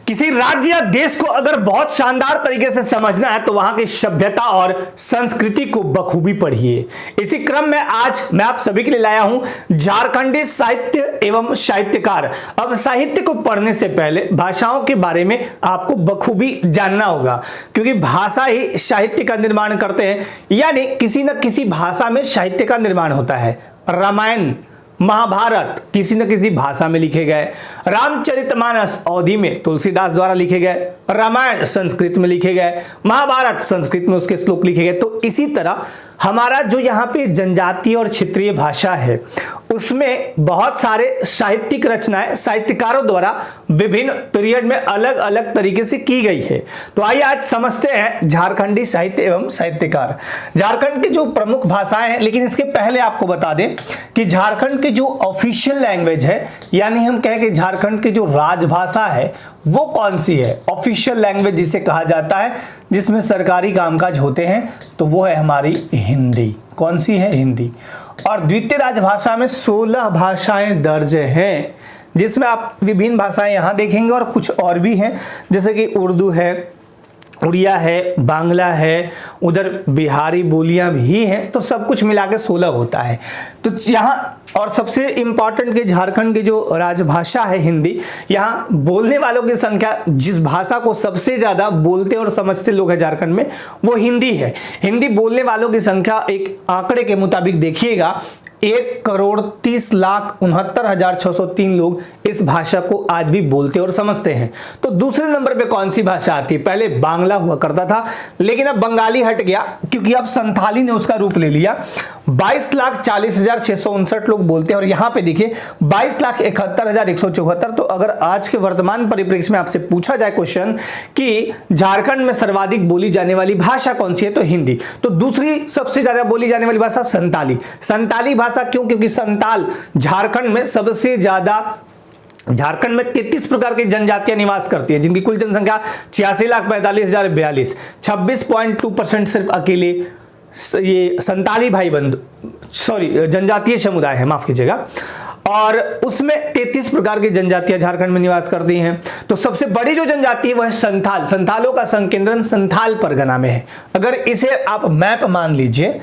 किसी राज्य या देश को अगर बहुत शानदार तरीके से समझना है तो वहां की सभ्यता और संस्कृति को बखूबी पढ़िए। इसी क्रम में आज मैं आप सभी के लिए लाया हूं झारखंडी साहित्य एवं साहित्यकार। अब साहित्य को पढ़ने से पहले भाषाओं के बारे में आपको बखूबी जानना होगा, क्योंकि भाषा ही साहित्य का निर्माण करते हैं, यानी किसी न किसी भाषा में साहित्य का निर्माण होता है। रामायण महाभारत किसी न किसी भाषा में लिखे गए, रामचरितमानस अवधी में तुलसीदास द्वारा लिखे गए, रामायण संस्कृत में लिखे गए, महाभारत संस्कृत में उसके श्लोक लिखे गए। तो इसी तरह हमारा जो यहाँ पे जनजातीय और क्षेत्रीय भाषा है उसमें बहुत सारे साहित्यिक रचनाएं साहित्यकारों द्वारा विभिन्न पीरियड में अलग अलग तरीके से की गई है। तो आइए आज समझते हैं झारखंडी साहित्य एवं साहित्यकार। झारखंड की जो प्रमुख भाषाएं हैं, लेकिन इसके पहले आपको बता दें कि झारखंड की जो ऑफिशियल लैंग्वेज है, यानी हम कहें कि झारखंड की जो राजभाषा है वो कौन सी है, ऑफिशियल लैंग्वेज जिसे कहा जाता है, जिसमें सरकारी कामकाज होते हैं, तो वो है हमारी हिंदी। कौन सी है? हिंदी। और द्वितीय राजभाषा में 16 भाषाएं दर्ज हैं, जिसमें आप विभिन्न भाषाएं यहां देखेंगे और कुछ और भी हैं, जैसे कि उर्दू है, उड़िया है, बांग्ला है, उधर बिहारी बोलियां भी हैं, तो सब कुछ मिला के 16 होता है। तो यहाँ और सबसे इंपॉर्टेंट कि झारखंड की जो राजभाषा है हिंदी, यहाँ बोलने वालों की संख्या, जिस भाषा को सबसे ज़्यादा बोलते और समझते लोग हैं झारखंड में, वो हिंदी है। हिंदी बोलने वालों की संख्या एक आंकड़े के मुताबिक देखिएगा 1,30,69,603 लोग इस भाषा को आज भी बोलते और समझते हैं। तो दूसरे नंबर पे कौन सी भाषा आती है? पहले बांग्ला हुआ करता था, लेकिन अब बंगाली हट गया, क्योंकि अब संथाली ने उसका रूप ले लिया। 22,40,659 लोग बोलते हैं, और यहाँ पे देखिए 22,71,174। तो अगर आज के वर्तमान परिप्रेक्ष्य में आपसे पूछा जाए क्वेश्चन कि झारखंड में सर्वाधिक बोली जाने वाली भाषा कौन सी है, तो हिंदी। तो दूसरी सबसे ज्यादा बोली जाने वाली भाषा संताली। संताली भाषा क्यों? क्योंकि संताल झारखंड में सबसे ज्यादा, झारखंड में 33 प्रकार की जनजातियां निवास करती है, जिनकी कुल जनसंख्या 86,45,042। 26.2% सिर्फ अकेले ये संताली भाई बंधु जनजातीय समुदाय है, माफ कीजिएगा, और उसमें 33 प्रकार की जनजातियां झारखंड में निवास करती हैं। तो सबसे बड़ी जो जनजाति है वह है संथाल। संथालों का संकेंद्रण संथाल परगना में है। अगर इसे आप मैप मान लीजिए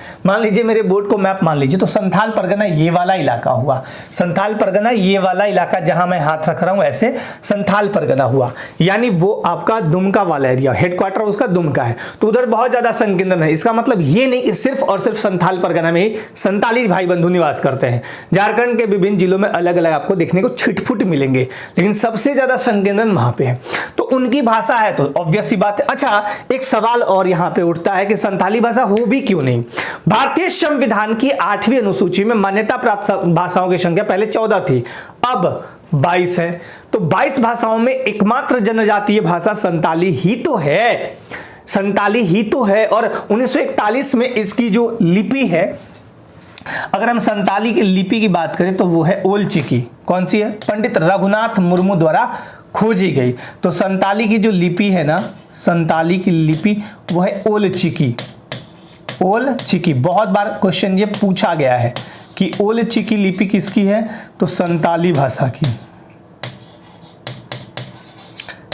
मेरे बोर्ड को मैप मान लीजिए, तो संथाल परगना ये वाला इलाका हुआ, संथाल परगना ये वाला इलाका जहां मैं हाथ रख रहा हूं, ऐसे संथाल परगना हुआ, यानी वो आपका दुमका वाला एरिया, हेडक्वार्टर उसका दुमका है। तो उधर बहुत ज्यादा संकेंद्रण है। इसका मतलब ये नहीं कि सिर्फ और सिर्फ संथाल परगना में ही संताली भाई बंधु निवास करते हैं। झारखंड के विभिन्न जिलों में अलग अलग आपको देखने को छिटफुट मिलेंगे, लेकिन सबसे ज्यादा संकेंद्रण वहां पे है। तो उनकी भाषा है, तो ऑब्वियस सी बात है। अच्छा, एक सवाल और यहां पे उठता है कि संताली भाषा हो भी क्यों नहीं? भारतीय संविधान की 8वीं अनुसूची में मान्यता प्राप्त भाषाओं की संख्या पहले 14 थी, अब 22 है। तो 22 भाषाओं में एकमात्र जनजातीय भाषा संताली ही तो है, संताली ही तो है। और 1941 में इसकी जो लिपि है, अगर हम संताली की लिपि की बात करें तो वो है ओल चिकी। कौन सी है? पंडित रघुनाथ मुर्मू द्वारा खोजी गई। तो संताली की जो लिपि है ना, संताली की लिपि वो है ओल चिकी। ओल चिकी बहुत बार क्वेश्चन ये पूछा गया है कि ओल चिकी लिपि किसकी है, तो संताली भाषा की,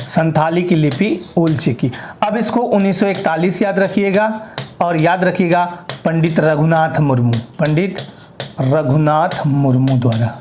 संताली की लिपि ओल चिकी। अब इसको 1941 याद रखिएगा, और याद रखिएगा पंडित रघुनाथ मुर्मू, पंडित रघुनाथ मुर्मू द्वारा,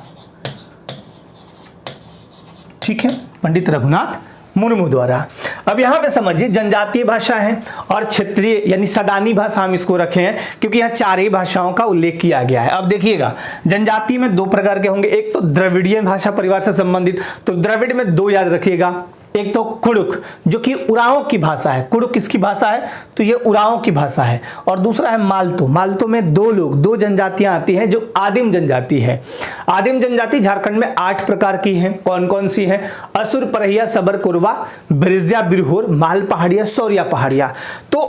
ठीक है, पंडित रघुनाथ मुर्मू द्वारा। अब यहां पे समझिए जनजातीय भाषा है और क्षेत्रीय यानी सदानी भाषा हम इसको रखे हैं, क्योंकि यहाँ 4 ही भाषाओं का उल्लेख किया गया है। अब देखिएगा जनजाति में 2 प्रकार के होंगे, एक तो द्रविड़ीय भाषा परिवार से संबंधित, तो द्रविड़ में 2 याद रखिएगा, एक तो कुड़ुक जो कि उरांव की भाषा है। कुड़ुक किसकी भाषा है? तो ये उरांव की भाषा है। और दूसरा है मालतो। मालतो में 2 जनजातियां आती हैं जो आदिम जनजाति है। आदिम जनजाति झारखंड में 8 प्रकार की हैं। कौन कौन सी है? असुर, परहिया, सबर, कुरवा, ब्रिज्या, बिरहोर, माल पहाड़िया, सौरिया पहाड़िया। तो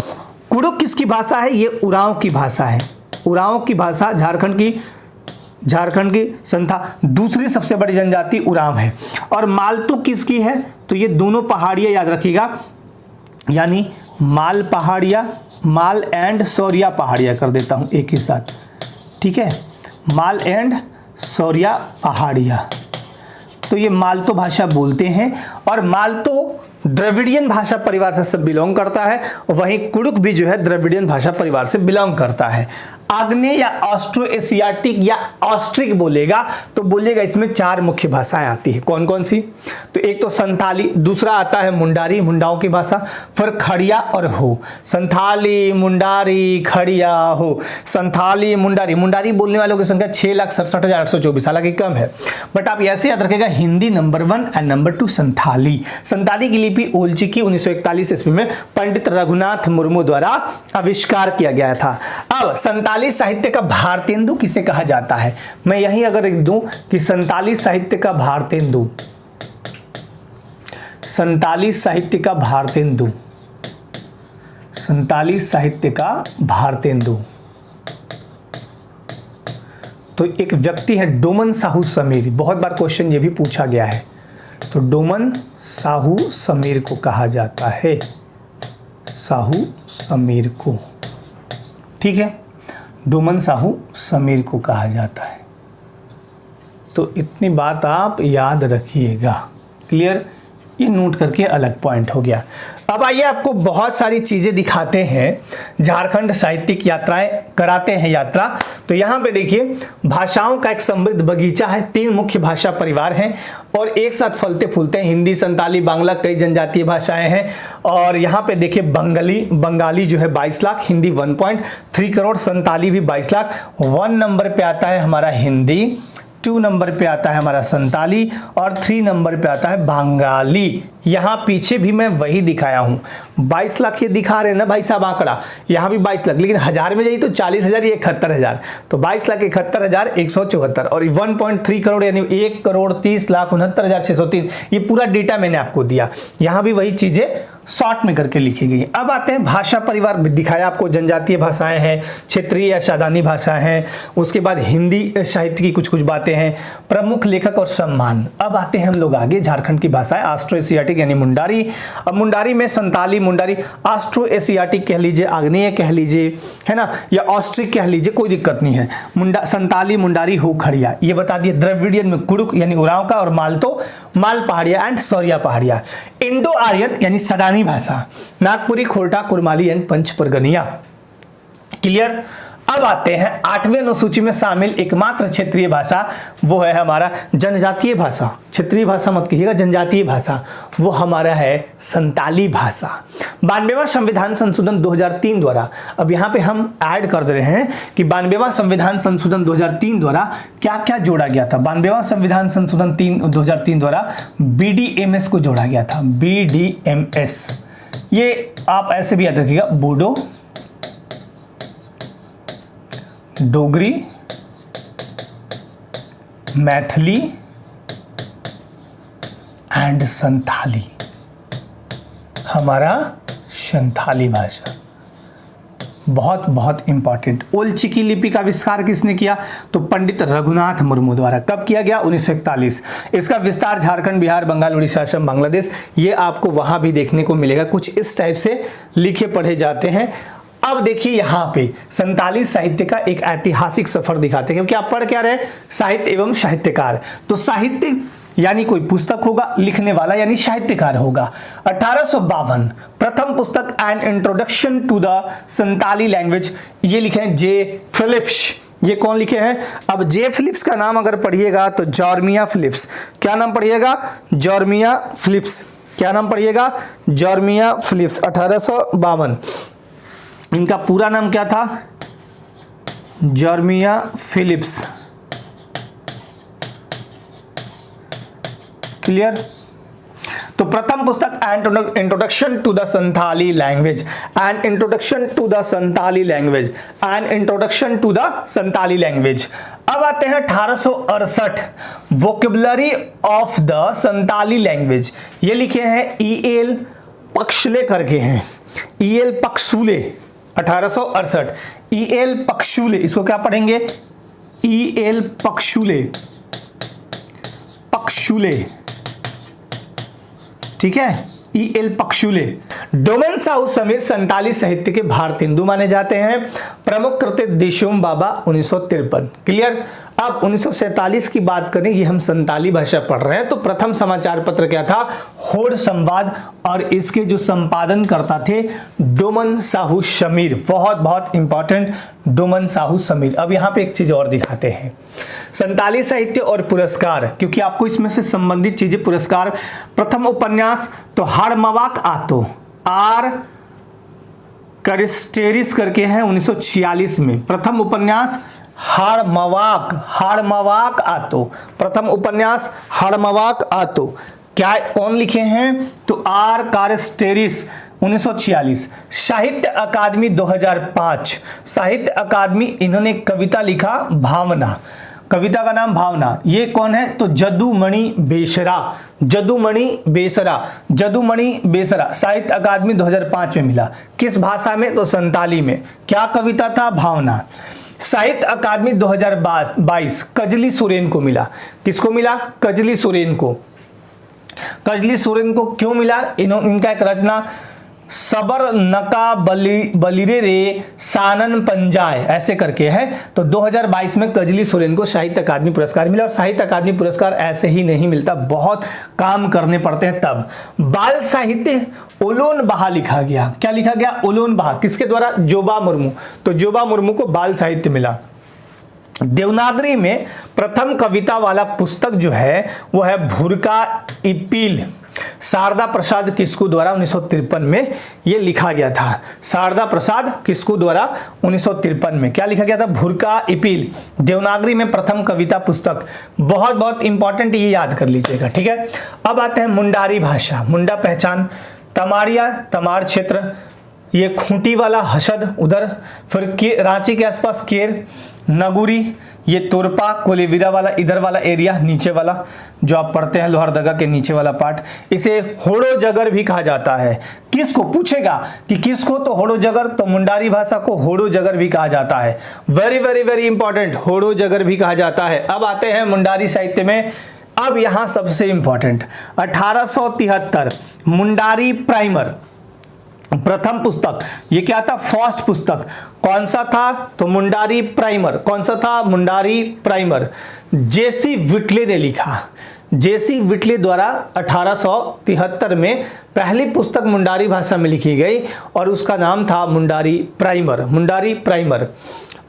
कुड़ुक किसकी भाषा है? ये उरांव की भाषा है। उरांव की भाषा झारखंड की संथा दूसरी सबसे बड़ी जनजाति उरांव है। और मालतो किसकी है? तो ये दोनों पहाड़ियां याद रखिएगा, यानी माल पहाड़िया, माल एंड सौरिया पहाड़िया कर देता हूं एक ही साथ, ठीक है, माल एंड सौरिया पहाड़िया। तो ये मालतो भाषा बोलते हैं। और मालतो द्रविडियन भाषा परिवार से सब बिलोंग करता है। वहीं कुडुख भी जो है द्रविडियन भाषा परिवार से बिलोंग करता है। आग्नेय या ऑस्ट्रो एशियाटिक या ऑस्ट्रिक बोलेगा तो बोलेगा इसमें 4 मुख्य भाषाएं आती है। कौन कौन सी? तो एक तो संथाली, दूसरा आता है मुंडारी, मुंडाओं की भाषा, फिर खड़िया और हो। संथाली, मुंडारी, खड़िया, हो। संथाली, मुंडारी। मुंडारी बोलने वालों की संख्या 6,67,824, हालांकि कम है, बट आप ऐसे याद रखेगा Hindi number 1 and number 2 Santhali. Santhali की लिपि ओलचिकी 1941 ईस्वी में पंडित रघुनाथ मुर्मू द्वारा आविष्कार किया गया था। अब संथाली साहित्य का भारतेंदु किसे कहा जाता है? मैं यही अगर लिख दूं कि संथाली साहित्य का भारतेंदु, संथाली साहित्य का भारतेंदु, संथाली साहित्य का भारतेंदु, तो एक व्यक्ति है डोमन साहू समीर। बहुत बार क्वेश्चन ये भी पूछा गया है, तो डोमन साहू समीर को कहा जाता है, साहू समीर को, ठीक है, डोमन साहू समीर को कहा जाता है। तो इतनी बात आप याद रखिएगा। क्लियर? ये नोट करके अलग पॉइंट हो गया। अब आइए आपको बहुत सारी चीजें दिखाते हैं। झारखंड साहित्यिक यात्राएं कराते हैं यात्रा। तो यहाँ पे देखिए भाषाओं का एक समृद्ध बगीचा है। 3 मुख्य भाषा परिवार हैं और एक साथ फलते फूलते हैं। हिंदी, संताली, बांग्ला, कई जनजातीय भाषाएं हैं। और यहाँ पे देखिए बंगाली जो है 22 लाख, हिंदी 1.3 करोड़, संताली भी 22 लाख। 1 नंबर पे आता है हमारा हिंदी, 2 नंबर पे आता है हमारा संताली और 3 नंबर पे आता है बंगाली। यहाँ पीछे भी मैं वही दिखाया हूँ, 22 लाख ये दिखा रहे हैं ना भाई साहब आंकड़ा, यहाँ भी 22 लाख, लेकिन हजार में जाइए तो 40,000, ये 71,000, तो 22,71,174 और 1.3 करोड़ यानी 1,30,69,603। ये पूरा डेटा मैंने आपको दिया। यहाँ भी वही चीजें शॉर्ट में करके लिखी गई। अब आते हैं भाषा परिवार, दिखाया आपको जनजातीय भाषाएं हैं, क्षेत्रीय या शादानी भाषाएं हैं, उसके बाद हिंदी साहित्य की कुछ बातें हैं, प्रमुख लेखक और सम्मान। अब आते हैं हम लोग आगे झारखंड की भाषाएं, ऑस्ट्रो एशियाटिक यानी मुंडारी। अब मुंडारी में संताली, मुंडारी, ऑस्ट्रो एशियाटिक कह लीजिए, आग्नेय कह लीजिए, है ना, या ऑस्ट्रिक कह लीजिए, कोई दिक्कत नहीं है। संताली, मुंडारी, हो, खड़िया, ये बता दिए। द्रविडियन में कुडुख यानी उरांव का और Malto, Mal Paharia and Sauria Paharia. Indo Aryan यानी सदानी भाषा, नागपुरी, खोरठा, कुरमाली एंड पंच परगनिया। क्लियर? अब आते हैं 8वें अनुसूची में शामिल एकमात्र क्षेत्रीय भाषा, वो है हमारा जनजातीय भाषा। क्षेत्रीय भाषा मत कहिएगा, जनजातीय भाषा, वो हमारा है संताली भाषा। 92वां संविधान संशोधन 2003 द्वारा, अब यहाँ पे हम ऐड कर दे रहे हैं कि 92वां संविधान संशोधन 2003 द्वारा क्या क्या जोड़ा गया था। 92वां संविधान संशोधन 2003 द्वारा BDMS को जोड़ा गया था। BDMS, ये आप ऐसे भी याद रखिएगा, बोडो, डोगरी, मैथिली एंड संथाली, हमारा संथाली भाषा बहुत बहुत इंपॉर्टेंट। ओलचिकी लिपि का आविष्कार किसने किया? तो पंडित रघुनाथ मुर्मू द्वारा। कब किया गया? 1941। इसका विस्तार झारखंड, बिहार, बंगाल, उड़ीसा, असम, बांग्लादेश, ये आपको वहां भी देखने को मिलेगा। कुछ इस टाइप से लिखे पढ़े जाते हैं। अब देखिए यहाँ पे संताली साहित्य का एक ऐतिहासिक सफर दिखाते हैं, क्योंकि आप पढ़ क्या रहे, साहित्य एवं साहित्यकार। तो साहित्य यानी कोई पुस्तक होगा, लिखने वाला यानी साहित्यकार होगा। 1852 प्रथम पुस्तक an introduction to the Santali language, ये लिखे हैं जे फिलिप्स। ये कौन लिखे हैं? अब जे फिलिप्स का नाम अगर पढ़िएगा तो जॉर्मिया फिलिप्स। क्या नाम पढ़िएगा? Jeremiah Phillips. क्या नाम पढ़िएगा? Jeremiah Phillips. 1852। इनका पूरा नाम क्या था? Jeremiah Phillips. क्लियर? तो प्रथम पुस्तक introduction to the Santhali language, an introduction to the Santhali language, an introduction to the Santhali language. अब आते हैं 1868 vocabulary of the Santhali language. ये लिखे हैं EL पक्षले करके हैं, EL पक्षुले। 1868 EL पक्षुले, इसको क्या पढ़ेंगे? EL पक्षुले, पक्षुले, ठीक है, EL पक्षुले। डोमन साहू समीर संताली साहित्य के भारतेंदु माने जाते हैं। प्रमुख कृति दिशोम बाबा 1953। क्लियर? अब 1947 की बात करें, ये हम संताली भाषा पढ़ रहे हैं, तो प्रथम समाचार पत्र क्या था? होड़ संवाद, और इसके जो संपादन करता थे डोमन साहू शमीर, बहुत बहुत इंपॉर्टेंट, डोमन साहू शमीर। अब यहाँ पे एक चीज और दिखाते हैं, संताली साहित्य और पुरस्कार, क्योंकि आपको इसमें से संबंधित चीजें, पुरस्कार, प्रथम उपन्यास तो हाड़मवाक आतो, आर करिस्टेरिस करके है 1946 में, प्रथम उपन्यास हाड़मवाक आतो, प्रथम उपन्यास हाड़मवाक आतो, क्या कौन लिखे हैं? तो आर कारिस्टेरिस 1946। साहित्य अकादमी 2005, साहित्य अकादमी, इन्होंने कविता लिखा भावना, कविता का नाम भावना, ये कौन है? तो जदुमणि बेसरा, जदुमणि बेसरा, साहित्य अकादमी 2005 में मिला। किस भाषा में? तो संताली में। क्या कविता था? भावना। साहित्य अकादमी 2022 कजली सोरेन को मिला। किसको मिला? कजली सोरेन को। कजली सोरेन को क्यों मिला? इनका एक रचना सबर नका बलिरे रे सानन पंजाय ऐसे करके है, तो 2022 में कजली सोरेन को साहित्य अकादमी पुरस्कार मिला। और साहित्य अकादमी पुरस्कार ऐसे ही नहीं मिलता, बहुत काम करने पड़ते हैं तब। बाल साहित्य ओलोन बहा लिखा गया। क्या लिखा गया? ओलोन बहा। किसके द्वारा? जोबा मुर्मू। तो जोबा मुर्मू को बाल साहित्य मिला। देवनागरी में प्रथम कविता वाला पुस्तक जो है वो है भुरका इपील, शारदा प्रसाद किस्कू द्वारा 1953 में ये लिखा गया था। शारदा प्रसाद किस्कू द्वारा 1953 में क्या लिखा गया था? भुरका इपील, देवनागरी में प्रथम कविता पुस्तक। बहुत बहुत इंपॉर्टेंट, ये याद कर लीजिएगा, ठीक है। अब आते हैं मुंडारी भाषा। मुंडा पहचान, तमाड़िया, तमाड़ क्षेत्र, ये खूंटी वाला हसद उधर, फिर रांची के आसपास केर, नगुरी, ये तोरपा कोलेविरा वाला इधर वाला एरिया, नीचे वाला जो आप पढ़ते हैं लोहरदगा के नीचे वाला पार्ट। इसे होड़ो जगर भी कहा जाता है। किसको पूछेगा कि किसको? तो होड़ो जगर, तो मुंडारी भाषा को होड़ो जगर भी कहा जाता है। वेरी वेरी वेरी इंपॉर्टेंट, होड़ो जगर भी कहा जाता है। अब आते हैं मुंडारी साहित्य में। अब यहां सबसे इंपॉर्टेंट 1873 मुंडारी प्राइमर, प्रथम पुस्तक। ये क्या था? फर्स्ट पुस्तक। कौन सा था? तो मुंडारी प्राइमर। कौन सा था? मुंडारी प्राइमर। जेसी विटले ने लिखा। जेसी विटले द्वारा 1873 में पहली पुस्तक मुंडारी भाषा में लिखी गई और उसका नाम था मुंडारी प्राइमर। मुंडारी प्राइमर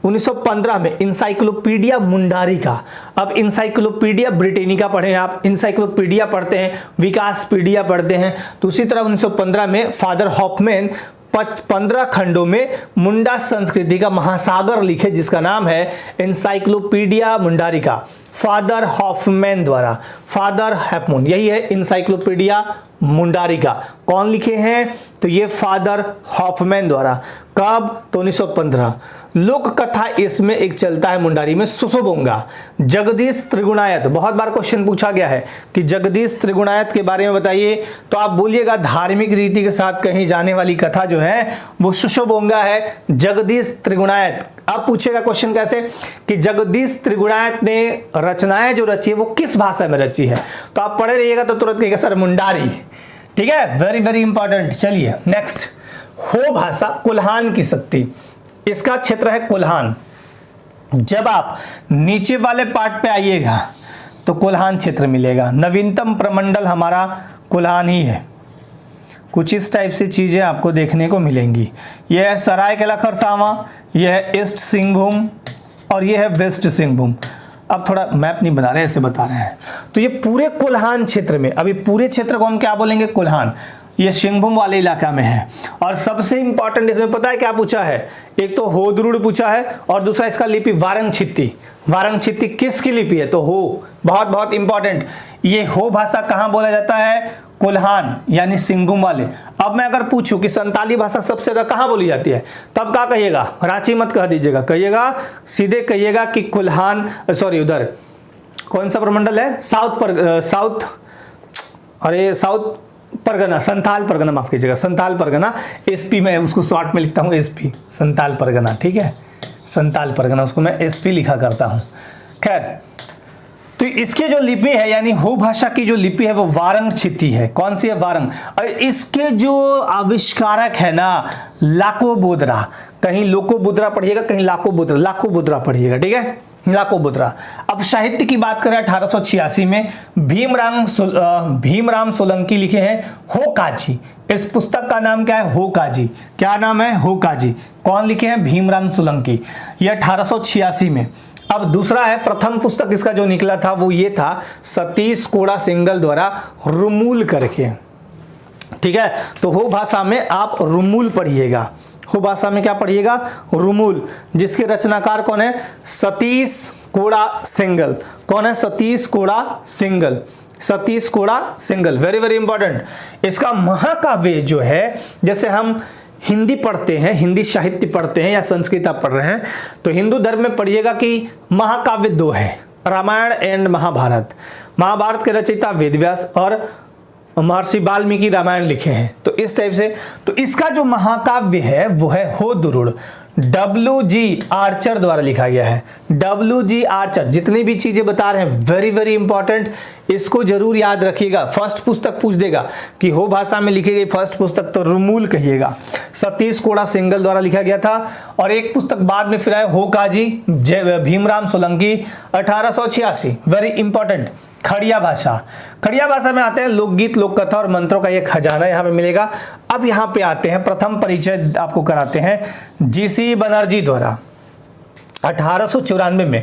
1915 में इंसाइक्लोपीडिया मुंडारी का। अब इंसाइक्लोपीडिया ब्रिटेनिका पढ़े आप, इंसाइक्लोपीडिया पढ़ते हैं, विकासपीडिया पढ़ते हैं, तो उसी तरह 1915 में फादर हॉफमैन 15 खंडों में मुंडा संस्कृति का महासागर लिखे, जिसका नाम है इंसाइक्लोपीडिया मुंडारिका, फादर हॉफमैन द्वारा। फादर हैपमून, यही है इंसाइक्लोपीडिया मुंडारिका। कौन लिखे हैं? तो ये फादर हॉफमैन द्वारा। कब? तो 1915। लोक कथा इसमें एक चलता है मुंडारी में, सुसोबोंगा। जगदीश त्रिगुणायत, बहुत बार क्वेश्चन पूछा गया है कि जगदीश त्रिगुणायत के बारे में बताइए, तो आप बोलिएगा धार्मिक रीति के साथ कहीं जाने वाली कथा जो है वो सुसोबोंगा है, जगदीश त्रिगुणायत। अब पूछेगा क्वेश्चन कैसे कि जगदीश त्रिगुणायत ने रचनाएं जो रची है वो किस भाषा में रची है, तो आप पढ़े रहिएगा तो तुरंत कहिएगा सर मुंडारी, ठीक है, वेरी वेरी इंपॉर्टेंट। चलिए नेक्स्ट, हो भाषा कुल्हान की शक्ति, इसका क्षेत्र है कुल्हान। जब आप नीचे वाले पार्ट पे आइएगा तो कुल्हान क्षेत्र मिलेगा। नवीनतम प्रमंडल हमारा कुल्हान ही है। कुछ इस टाइप से चीजें आपको देखने को मिलेंगी। यह है सरायकेला खरसावां, यह है ईस्ट सिंहभूम और यह है वेस्ट सिंहभूम। अब थोड़ा मैप नहीं बना रहे, ऐसे बता रहे हैं। तो ये पूरे कुल्हान क्षेत्र में, अभी पूरे क्षेत्र को हम क्या बोलेंगे? कुल्हान। ये सिंहभूम वाले इलाका में है। और सबसे इंपॉर्टेंट इसमें पता है क्या पूछा है? एक तो होद्रुड़ पूछा है और दूसरा इसका लिपि वारंगछित्ती। वारंगछित्ती किसकी लिपि है? तो हो, बहुत बहुत इंपॉर्टेंट। ये हो भाषा कहां बोला जाता है? कुल्हान यानी सिंहभूम वाले। अब मैं अगर पूछूं कि संताली भाषा सबसे ज्यादा कहां बोली जाती है, तब क्या कहिएगा? रांची मत कह दीजिएगा, कहिएगा सीधे कहिएगा कि कुल्हान, सॉरी उधर कौन सा प्रमंडल है? साउथ परगना, संथाल परगना, माफ कीजिएगा, संथाल परगना। एसपी में उसको शॉर्ट में लिखता हूं, एसपी, संथाल परगना, ठीक है, संथाल परगना, उसको मैं एसपी लिखा करता हूं। खैर, तो इसकी जो लिपि है यानी हो भाषा की जो लिपि है वो वारंगछित्ती है। कौन सी है? वारंग। और इसके जो आविष्कारक है ना, लाको बोदरा, कहीं लोको बुद्रा पढ़िएगा, कहीं लाको बुद्रा पढ़िएगा, ठीक है। लाकोबुद्रा। अब साहित्य की बात करें 1886 में भीमराम सोलंकी लिखे हैं होकाजी। इस पुस्तक का नाम क्या है? होकाजी। क्या नाम है? होकाजी। कौन लिखे हैं? भीमराम सोलंकी। यह 1886 में। अब दूसरा है, प्रथम पुस्तक इसका जो निकला था वो ये था सतीश कोड़ा सिंगल द्वारा रुमूल करके। ठीक है, तो हो भाषा में आप रुमूल पढ़िएगा। हो भाषा में क्या पढ़िएगा? रुमूल, जिसके रचनाकार कौन है? सतीश कोड़ा सिंगल। कौन है? सतीश कोड़ा सिंगल। सतीश कोड़ा सिंगल, वेरी वेरी इंपॉर्टेंट। इसका महाकाव्य जो है, जैसे हम हिंदी पढ़ते हैं, हिंदी साहित्य पढ़ते हैं या संस्कृत आप पढ़ रहे हैं, तो हिंदू धर्म में पढ़िएगा कि महाकाव्य दो है, रामायण एंड महाभारत। महाभारत के रचयिता वेदव्यास और महर्षि वाल्मीकि रामायण लिखे हैं। तो इस टाइप से, तो इसका जो महाकाव्य है वो है हो दुरुड़। WG आर्चर द्वारा लिखा गया है। WG Archer. जितनी भी चीजें बता रहे हैं वेरी वेरी इंपॉर्टेंट, इसको जरूर याद रखिएगा। फर्स्ट पुस्तक पूछ देगा कि हो भाषा में लिखी गई फर्स्ट पुस्तक, तो रुमूल कहिएगा। सतीश कोड़ा सिंगल द्वारा लिखा गया था। और एक पुस्तक बाद में फिर आए होकाजी भीमराम सोलंकी 1886, वेरी इंपॉर्टेंट। खड़िया भाषा। खड़िया भाषा में आते हैं लोकगीत, लोककथा और मंत्रों का ये खजाना यहाँ पे मिलेगा। अब यहाँ पे आते हैं, प्रथम परिचय आपको कराते हैं जीसी बनर्जी द्वारा 1894 में।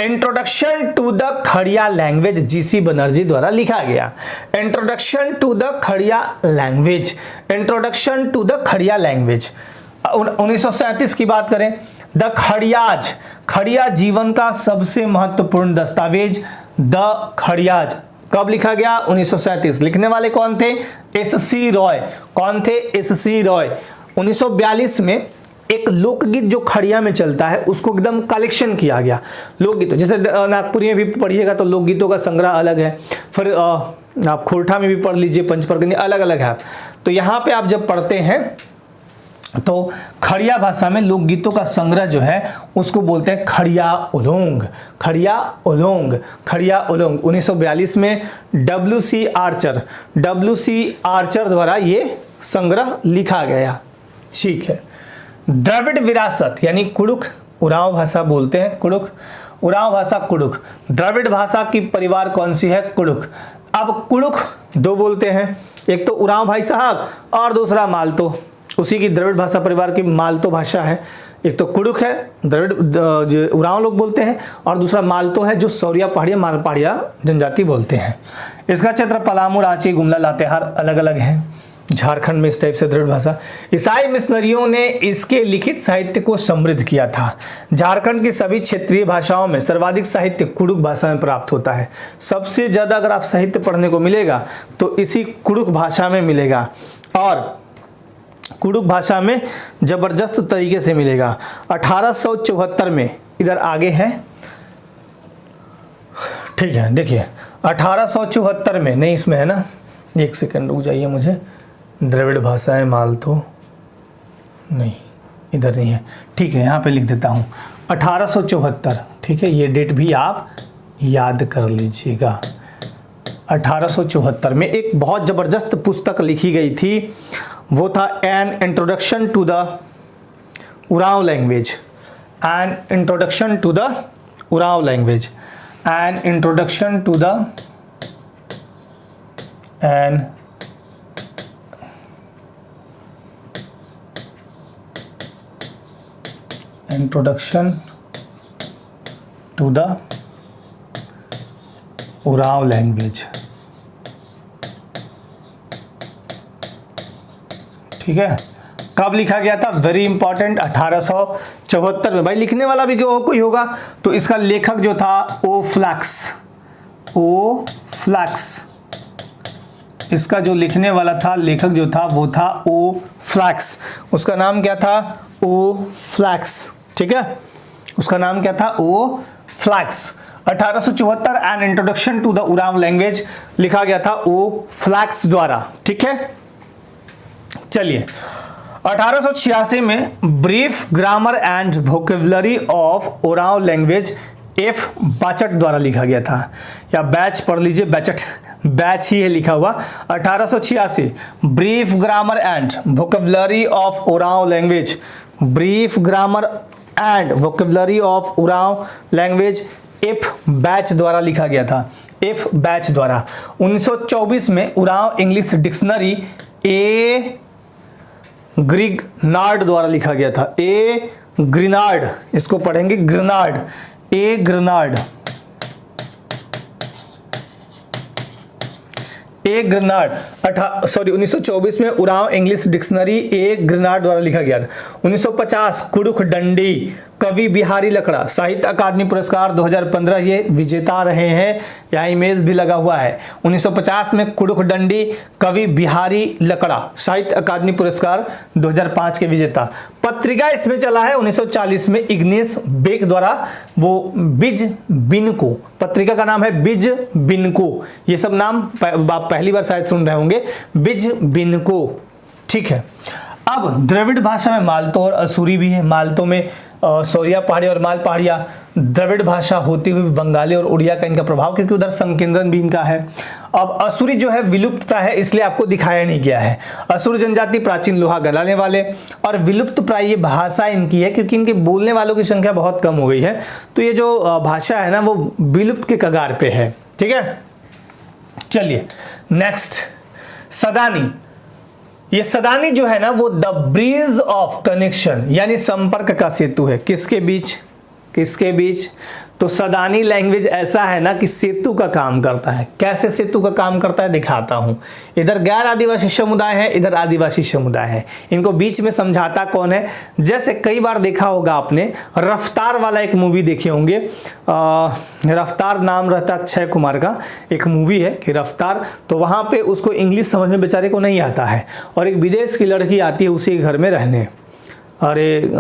Introduction to the Kharia language GC Banerjee द्वारा लिखा गया। Introduction to the Kharia language. Introduction to the Kharia language 1937 की बात करें। द खड़ियाज। खड़िया जीवन का सबसे महत्वपूर्ण दस्तावेज। द खड़ियाज कब लिखा गया? 1937। लिखने वाले कौन थे? SC रॉय। कौन थे? SC रॉय। 1942 में एक लोकगीत जो खड़िया में चलता है उसको एकदम कलेक्शन किया गया। लोकगीतों, जैसे नागपुरी में भी पढ़िएगा तो लोकगीतों का संग्रह अलग है, फिर आप खोरठा में भी पढ़ लीजिए, पंचपर्गनी, अलग अलग है। तो यहाँ पे आप जब पढ़ते हैं तो खड़िया भाषा में लोकगीतों का संग्रह जो है उसको बोलते हैं खड़िया उलोंग। खड़िया उलोंग। खड़िया उलोंग 1942 में WC आर्चर द्वारा ये संग्रह लिखा गया। ठीक है। द्रविड़ विरासत यानी कुड़ुख, उरांव भाषा बोलते हैं कुड़ुख, उरांव भाषा कुड़ुख। द्रविड़ भाषा की परिवार कौन सी है? कुड़ुख। अब कुड़ुख दो बोलते हैं, एक तो उरांव भाई साहब और दूसरा मालतो। उसी की द्रविड़ भाषा परिवार की मालतो भाषा है। एक तो कुड़ुख है, द्रविड़ जो उरांव लोग बोलते हैं, और दूसरा मालतो है जो सौरिया पहाड़िया मारपहाड़िया जनजाति बोलते हैं। इसका क्षेत्र पलामू, रांची, गुमला, लातेहार अलग अलग है। झारखंड में इस टाइप से द्रविड़ भाषा। ईसाई मिशनरियों ने इसके लिखित साहित्य को समृद्ध किया था। झारखंड की सभी क्षेत्रीय भाषाओं में सर्वाधिक साहित्य कुड़ुख भाषा में प्राप्त होता है। सबसे ज्यादा अगर आप साहित्य पढ़ने को मिलेगा तो इसी कुड़ुख भाषा में मिलेगा, और कुड़ुख भाषा में जबरदस्त तरीके से मिलेगा। 1874 में, इधर आगे है, ठीक है, देखिए 1874 में, नहीं इसमें है ना, एक सेकंड रुक जाइए, मुझे द्रविड़ भाषा है मालतो, नहीं इधर नहीं है, ठीक है यहाँ पे लिख देता हूँ 1874। ठीक है, ये डेट भी आप याद कर लीजिएगा। 1874 में एक बहुत जबरदस्त पुस्तक लिखी गई थी, वो था an introduction to the Oraon language. An introduction to the Oraon language. An introduction to the an introduction to the Oraon language. ठीक है, कब लिखा गया था? वेरी इंपॉर्टेंट, 1874 में। भाई लिखने वाला भी कोई होगा, तो इसका लेखक जो था ओ फ्लैक्स। इसका जो लिखने वाला था, लेखक जो था वो था ओ फ्लैक्स। उसका नाम क्या था? O Flex. ठीक है, उसका नाम क्या था? O Flex. 1874 an introduction to the Oraon language लिखा गया था ओ फ्लैक्स द्वारा। ठीक है, चलिए 1886 में brief grammar and vocabulary of Oraon language F बाचट द्वारा लिखा गया था, या बैच पढ़ लीजिए, बैच ही है लिखा हुआ। 1886 brief grammar and vocabulary of Oraon language. Brief grammar and vocabulary of Oraon language F batch द्वारा लिखा गया था, एफ बैच द्वारा। 1924 में उरांव इंग्लिश डिक्शनरी ए ग्रिनार्ड द्वारा लिखा गया था, ए ग्रिनार्ड, इसको पढ़ेंगे ग्रिनार्ड, ए ग्रिनार्ड, ए ग्रेनार्ड 1924 में उरांव इंग्लिश डिक्शनरी ए ग्रेनार्ड द्वारा लिखा गया था। 1950 कुडुख डंडी कवि बिहारी लकड़ा साहित्य अकादमी पुरस्कार 2015 ये विजेता रहे हैं, यहाँ इमेज भी लगा हुआ है। 1950 में कुडुख डंडी कवि बिहारी लकड़ा साहित्य अकादमी पुरस्कार 2005 के विजेता। पत्रिका इसमें चला है 1940 में इग्नेस बेक द्वारा, वो बिज बिनको, पत्रिका का नाम है बिज बिनको, ये सब नाम आप पहली बार शायद सुन रहे होंगे, बिज बिनको, ठीक है। अब द्रविड़ भाषा में मालतो और असुरी भी है, मालतो में सौरिया पहाड़ी और माल पहाड़िया, द्रविड़ भाषा होती हुई बंगाली और उड़िया का इनका प्रभाव, क्योंकि उधर संकेंद्रन भी इनका है। अब असुरी जो है विलुप्त प्राय है, इसलिए आपको दिखाया नहीं गया है। असुर जनजाति प्राचीन लोहा गलाने वाले, और विलुप्त प्राय ये भाषा इनकी है क्योंकि इनके बोलने वालों की संख्या बहुत कम हो गई है, तो ये जो भाषा है ना वो विलुप्त के कगार पे है, ठीक है। चलिए नेक्स्ट, सदानी। ये सदानी जो है ना वो द ब्रिज ऑफ कनेक्शन यानी संपर्क का सेतु है, किसके बीच, किसके बीच, तो सदानी लैंग्वेज ऐसा है ना कि सेतु का काम करता है। कैसे सेतु का काम करता है दिखाता हूं। इधर गैर आदिवासी समुदाय है, इधर आदिवासी समुदाय है, इनको बीच में समझाता कौन है। जैसे कई बार देखा होगा आपने, रफ्तार वाला एक मूवी देखे होंगे, रफ्तार नाम रहता अक्षय कुमार का, एक मूवी है कि रफ्तार, तो वहां पे उसको इंग्लिश समझ में बेचारे को नहीं आता है, और एक विदेश की लड़की आती है उसी घर में रहने, अरे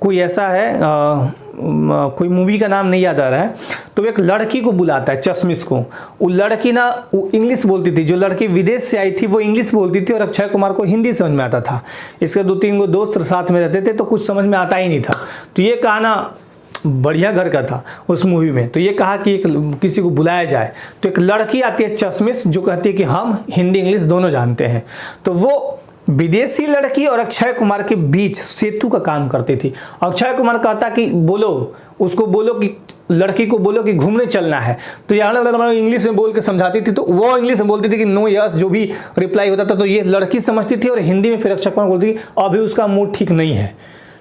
कोई ऐसा है, कोई मूवी का नाम नहीं याद आ रहा है, तो एक लड़की को बुलाता है, चश्मिश को। वो लड़की ना वो इंग्लिश बोलती थी, जो लड़की विदेश से आई थी वो इंग्लिश बोलती थी और अक्षय कुमार को हिंदी समझ में आता था। इसके 2-3 गो दोस्त साथ में रहते थे तो कुछ समझ में आता ही नहीं था। तो ये कहा ना, बढ़िया घर का था उस मूवी में, तो ये कहा कि किसी को बुलाया जाए, तो एक लड़की आती है चश्मिश, जो कहती है कि हम हिंदी इंग्लिश दोनों जानते हैं। तो वो विदेशी लड़की और अक्षय कुमार के बीच सेतु का काम करती थी। अक्षय कुमार कहता कि बोलो, उसको बोलो कि लड़की को बोलो कि घूमने चलना है, तो यहाँ इंग्लिश में बोल के समझाती थी, तो वो इंग्लिश में बोलती थी कि नो यस, जो भी रिप्लाई होता था तो ये लड़की समझती थी, और हिंदी में फिर अक्षय कुमार बोलती थी अभी उसका मूड ठीक नहीं है,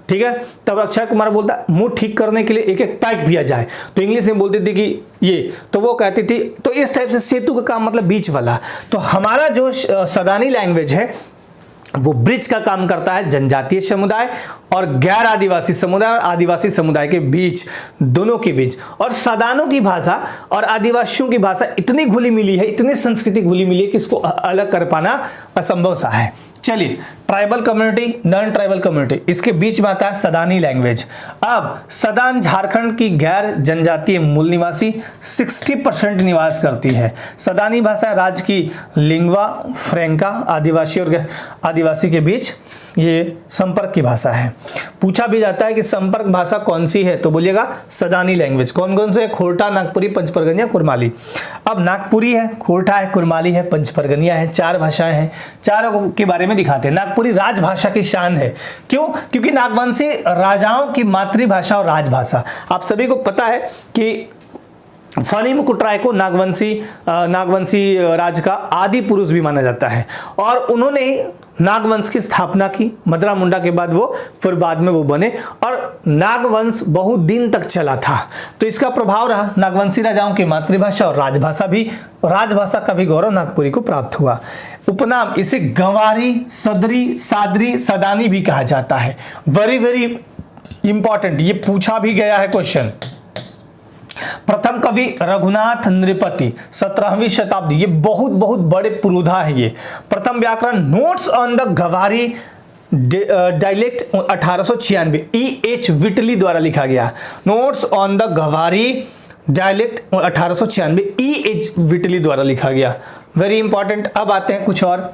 ठीक है। तब अक्षय कुमार बोलता मूड ठीक करने के लिए एक एक पैक दिया जाए, तो इंग्लिश में बोलती थी कि ये, तो वो कहती थी, तो इस टाइप से सेतु का काम मतलब बीच वाला। तो हमारा जो सदानी लैंग्वेज है वो ब्रिज का काम करता है जनजातीय समुदाय और गैर आदिवासी समुदाय और आदिवासी समुदाय के बीच, दोनों के बीच। और सदानों की भाषा और आदिवासियों की भाषा इतनी घुली मिली है, इतनी संस्कृति घुली मिली है कि इसको अलग कर पाना असंभव सा है। चलिए, tribal community, non tribal community, इसके बीच में आता है सदानी लैंग्वेज। अब सदान झारखंड की गैर जनजातीय मूल निवासी 60% निवास करती है। सदानी भाषा राज्य की लिंग्वा फ्रैंका आदिवासी और आदिवासी के बीच ये संपर्क की भाषा है। पूछा भी जाता है कि संपर्क भाषा कौन सी है, तो बोलिएगा सदानी लैंग्वेज। कौन कौन से? खोरठा, नागपुरी, पंचपरगनिया, कुरमाली। अब नागपुरी है, खोरठा है, कुरमाली है, पंचपरगनिया है, 4 भाषाएं हैं। चारों के बारे में दिखाते हैं। नागपुरी राजभाषा की शान है। क्यों? क्योंकि नागवंशी राजाओं की मातृभाषा और राजभाषा। आप सभी को पता है कि फनी मुकुट राय को नागवंशी राज का आदि पुरुष भी माना जाता है, और उन्होंने नागवंश की स्थापना की। मदरा मुंडा के बाद वो फिर बाद में वो बने, और नागवंश बहुत दिन तक चला था, तो इसका प्रभाव रहा। नागवंशी राजाओं की मातृभाषा और राजभाषा का भी गौरव नागपुरी को प्राप्त हुआ। उपनाम इसे गंवारी, सदरी, सादरी, सदानी भी कहा जाता है। वेरी वेरी इंपॉर्टेंट, ये पूछा भी गया है क्वेश्चन। प्रथम कवि रघुनाथ नृपति 17वीं शताब्दी, ये बहुत बहुत बड़े पुरुधा है ये। प्रथम व्याकरण नोट्स ऑन द गवारी डायलेक्ट 1896 E.H. विटली द्वारा लिखा गया। नोट्स ऑन द गवारी डायलेक्ट 1896 E.H. विटली द्वारा लिखा गया। Very important. अब आते हैं कुछ और।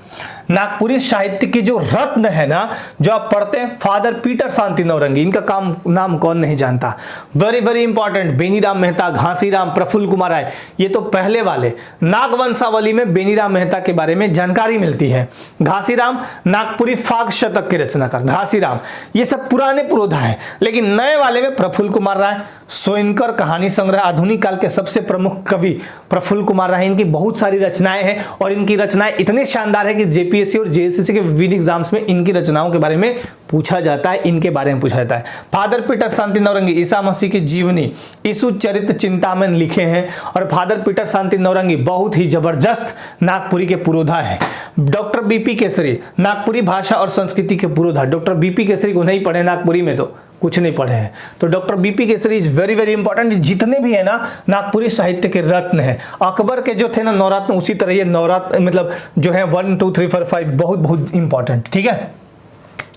नागपुरी साहित्य की जो रत्न है ना, जो आप पढ़ते हैं, फादर पीटर शांति नौरंगी, इनका नाम कौन नहीं जानता। Very very important. Beniram Mehta, Ghasiram, Prafulla Kumar Rai, ये तो पहले वाले। नागवंशावली में बेनीराम मेहता के बारे में जानकारी मिलती है। घासीराम नागपुरी फाग शतक के रचनाकार, घासीराम, ये सब पुराने पुरोधा है। लेकिन नए वाले में प्रफुल्ल कुमार राय, सोइनकर कहानी संग्रह, आधुनिक काल के सबसे प्रमुख कवि प्रफुल्ल कुमार राय, इनकी बहुत सारी रचनाएं हैं और इनकी रचनाएं इतनी शानदार है कि जेपीएससी और जेएसएससी के विविध एग्जाम्स में इनकी रचनाओं के बारे में पूछा जाता है, इनके बारे में पूछा जाता है। फादर पीटर शांति नौरंगी ईसा मसीह की जीवनी, यीशु चरित्र चिंतामण लिखे हैं और फादर पीटर शांति नौरंगी बहुत ही जबरदस्त नागपुरी के पुरोधा है। डॉक्टर बीपी केसरी नागपुरी भाषा और संस्कृति के पुरोधा। डॉक्टर बीपी केसरी को नहीं पढ़े नागपुरी में तो कुछ नहीं पढ़े हैं। तो doctor BP Kesari is very very important. जितने भी है ना नागपुरी साहित्य के रत्न है। अकबर के जो थे ना नवरत्न, उसी तरह ये नवरत्न मतलब जो है 1 2 3 4 5 बहुत बहुत इंपॉर्टेंट। ठीक है,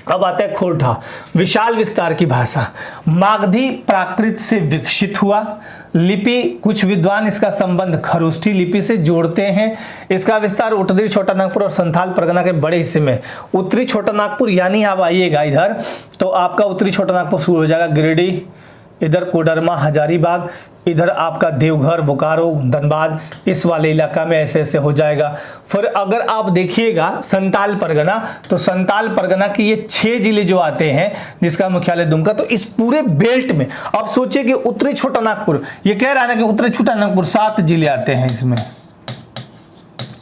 अब आते हैं खोरठा, विशाल विस्तार की भाषा, मागधी प्राकृत से विकसित हुआ। लिपि, कुछ विद्वान इसका संबंध खरोष्ठी लिपि से जोड़ते हैं। इसका विस्तार उत्तरी छोटा नागपुर और संथाल परगना के बड़े हिस्से में। उत्तरी छोटा नागपुर यानी आप आइएगा इधर तो आपका उत्तरी छोटा नागपुर शुरू हो जाएगा, गिरिडीह, इधर कोडरमा, हजारीबाग, इधर आपका देवघर, बोकारो, धनबाद, इस वाले इलाका में ऐसे ऐसे हो जाएगा। फिर अगर आप देखिएगा संताल परगना, तो संताल परगना के ये 6 जिले जो आते हैं जिसका मुख्यालय दुमका, तो इस पूरे बेल्ट में अब सोचिए कि उत्तरी छोटा नागपुर, ये कह रहा है ना कि उत्तरी छोटा नागपुर 7 जिले आते हैं। इसमें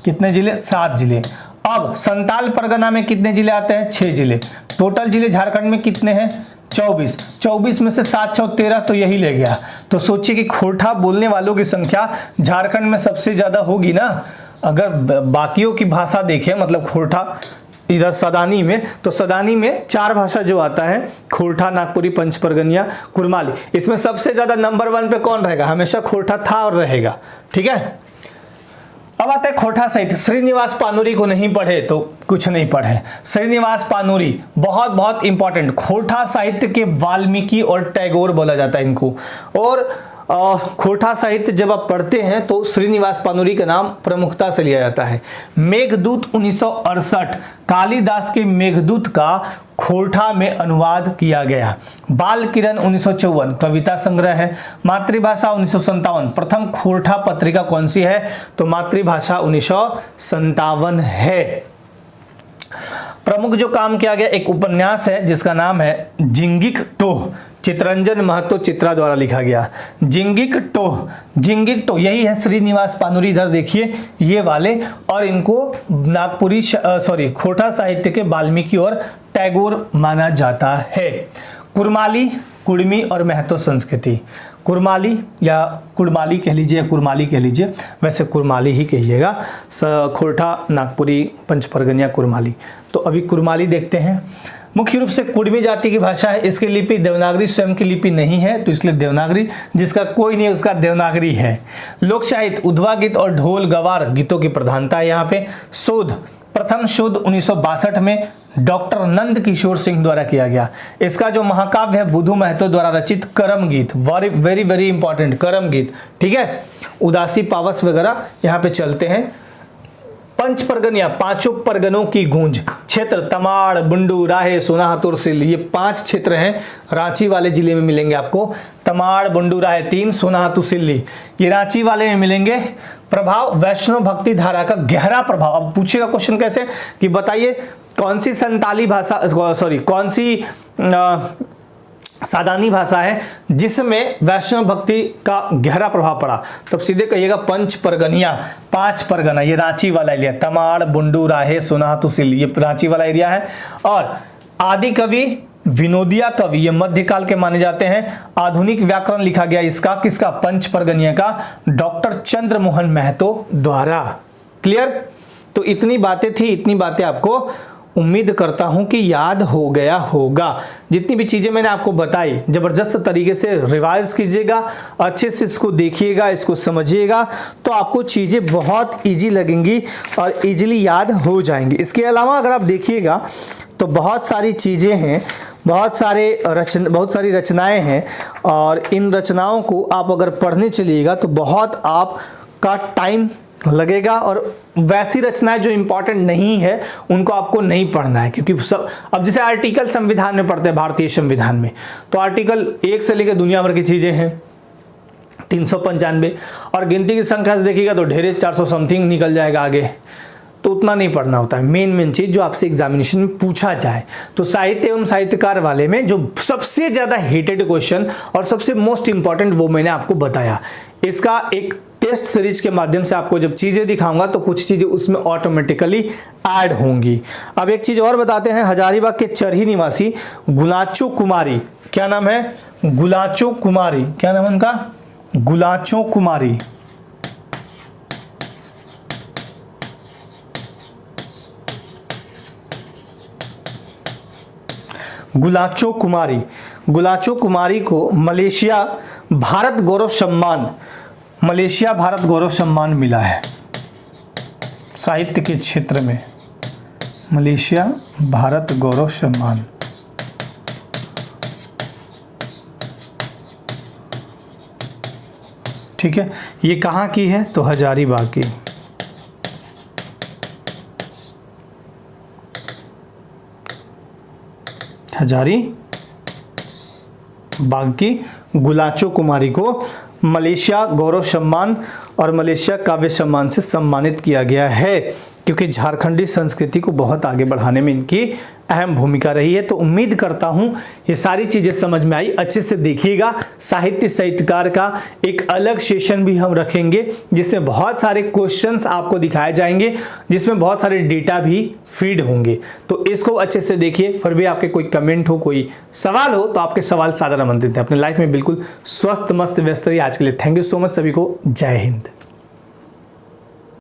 कितने जिले? 7 जिले। अब संताल परगना में कितने जिले आते हैं? 6 जिले। टोटल जिले झारखंड में कितने हैं? 24 में से 7 6 13, तो यही ले गया। तो सोचिए कि खोरठा बोलने वालों की संख्या झारखंड में सबसे ज्यादा होगी ना। अगर बाकियों की भाषा देखें, मतलब खोरठा इधर सदानी में, तो सदानी में 4 भाषा जो आता है, खोरठा, नागपुरी, पंच परगनिया, कुरमाली, इसमें सबसे ज्यादा नंबर 1 पे कौन रहेगा? हमेशा खोरठा था और रहेगा। ठीक है, अब आता है खोरठा साहित्य। श्रीनिवास पानुरी को नहीं पढ़े तो कुछ नहीं पढ़े। श्रीनिवास पानुरी बहुत बहुत इंपॉर्टेंट। खोरठा साहित्य के वाल्मीकि और टैगोर बोला जाता है इनको। और खोरठा साहित्य जब आप पढ़ते हैं तो श्रीनिवास पानुरी का नाम प्रमुखता से लिया जाता है। मेघदूत 1968, कालिदास के मेघदूत का खोरठा में अनुवाद किया गया। बाल किरण 1954 कविता संग्रह है। मातृभाषा 1957, प्रथम खोरठा पत्रिका कौन सी है? तो मातृभाषा 1957 है। प्रमुख जो काम किया गया, एक उपन्यास है जिसका नाम है जिंगिक टोह, चित्रंजन महतो चित्रा द्वारा लिखा गया। जिंगिक टोह यही है श्रीनिवास पानुरी। इधर देखिए ये वाले, और इनको नागपुरी खोरठा साहित्य के वाल्मीकि और टैगोर माना जाता है। कुरमाली, कुड़मी और महतो संस्कृति। कुरमाली या कुड़माली कह लीजिए, कुरमाली कह लीजिए, वैसे कुरमाली ही कहिएगा। खोरठा, नागपुरी, पंच परगनिया, कुरमाली। तो अभी कुरमाली देखते हैं। मुख्य रूप से कुड़मी जाति की भाषा है। इसकी लिपि देवनागरी स्वयं की लिपि नहीं है, तो इसलिए देवनागरी, जिसका कोई नहीं उसका देवनागरी है। लोक साहित्य, उद्वा गीत और ढोल गवार गीतों की प्रधानता है यहाँ पे। शोध, प्रथम शोध 1962 में डॉक्टर नंद किशोर सिंह द्वारा किया गया। इसका जो महाकाव्य है बुधु महतो द्वारा रचित करम गीत, वेरी वेरी इंपॉर्टेंट, करम गीत। ठीक है, उदासी, पावस वगैरह यहाँ पे चलते हैं। पंच परगनिया, 5 परगनों की गूंज। क्षेत्र तमाड़, बुंडू, राहे, सोनाहा, तुरसिल, ये 5 क्षेत्र हैं। रांची वाले जिले में मिलेंगे आपको। तमाड़, बुंडू, राहे 3, सोनाहा, तुरसिल्ली ये रांची वाले में मिलेंगे। प्रभाव, वैष्णव भक्ति धारा का गहरा प्रभाव। अब पूछेगा क्वेश्चन कैसे कि बताइए कौन सी संताली भाषा, कौन सी सादानी भाषा है जिसमें वैष्णव भक्ति का गहरा प्रभाव पड़ा? तब सीधे कहिएगा पंच परगनिया, 5 परगना, ये रांची वाला एरिया। तमाड़, बुंडू, राहे, सोनाहा, तुरसिल ये रांची वाला एरिया है। और आदि कवि, विनोदिया कवि, ये मध्यकाल के माने जाते हैं। आधुनिक व्याकरण लिखा गया इसका, किसका? पंच परगनिया का, डॉक्टर चंद्रमोहन महतो द्वारा। क्लियर? तो इतनी बातें थी, इतनी बातें आपको उम्मीद करता हूं कि याद हो गया होगा। जितनी भी चीजें मैंने आपको बताई जबरदस्त तरीके से रिवाइज कीजिएगा, अच्छे से इसको देखिएगा, इसको समझिएगा, तो आपको चीजें बहुत इजी लगेंगी और इजीली याद हो जाएंगी। इसके अलावा अगर आप देखिएगा तो बहुत सारी चीजें हैं, बहुत सारी रचनाएं हैं, और इन रचनाओं को आप अगर पढ़ने चलिएगा तो बहुत आपका टाइम लगेगा, और वैसी रचनाएं जो इंपॉर्टेंट नहीं है उनको आपको नहीं पढ़ना है, क्योंकि सब अब जैसे आर्टिकल संविधान में पढ़ते हैं, भारतीय संविधान में, तो आर्टिकल 1 से लेकर दुनिया भर की चीजें हैं 395, और गिनती की संख्या से देखिएगा तो ढेरे 400 समथिंग निकल जाएगा आगे, तो उतना नहीं पढ़ना होता है। मेन चीज जो आपसे एग्जामिनेशन में पूछा जाए, तो साहित्य एवं साहित्यकार वाले में जो सबसे ज्यादा हेटेड क्वेश्चन और सबसे मोस्ट इंपॉर्टेंट वो मैंने आपको बताया। इसका एक टेस्ट सीरीज के माध्यम से आपको जब चीजें दिखाऊंगा तो कुछ चीजें उसमें ऑटोमेटिकली ऐड होंगी। अब एक चीज और बताते हैं, हजारीबाग के चरही निवासी गुलाचो कुमारी, क्या नाम है? गुलाचो कुमारी, क्या नाम है उनका? गुलाचो कुमारी। गुलाचो कुमारी, गुलाचो कुमारी को मलेशिया भारत गौरव सम्मान, मलेशिया भारत गौरव सम्मान मिला है साहित्य के क्षेत्र में, मलेशिया भारत गौरव सम्मान। ठीक है, ये कहाँ की है? तो हजारीबाग की। हजारीबाग की गुलाचो कुमारी को मलेशिया गौरव सम्मान और मलेशिया काव्य सम्मान से सम्मानित किया गया है, क्योंकि झारखंडी संस्कृति को बहुत आगे बढ़ाने में इनकी अहम भूमिका रही है। तो उम्मीद करता हूं ये सारी चीजें समझ में आई। अच्छे से देखिएगा, साहित्य साहित्यकार का एक अलग सेशन भी हम रखेंगे जिसमें बहुत सारे क्वेश्चंस आपको दिखाए जाएंगे, जिसमें बहुत सारे डेटा भी फीड होंगे। तो इसको अच्छे से देखिए। फिर भी आपके कोई कमेंट हो, कोई सवाल हो तो आपके सवाल सादर आमंत्रित है। अपने लाइफ में बिल्कुल स्वस्थ मस्त व्यस्त रहिए। आज के लिए थैंक यू सो मच सभी को। जय हिंद।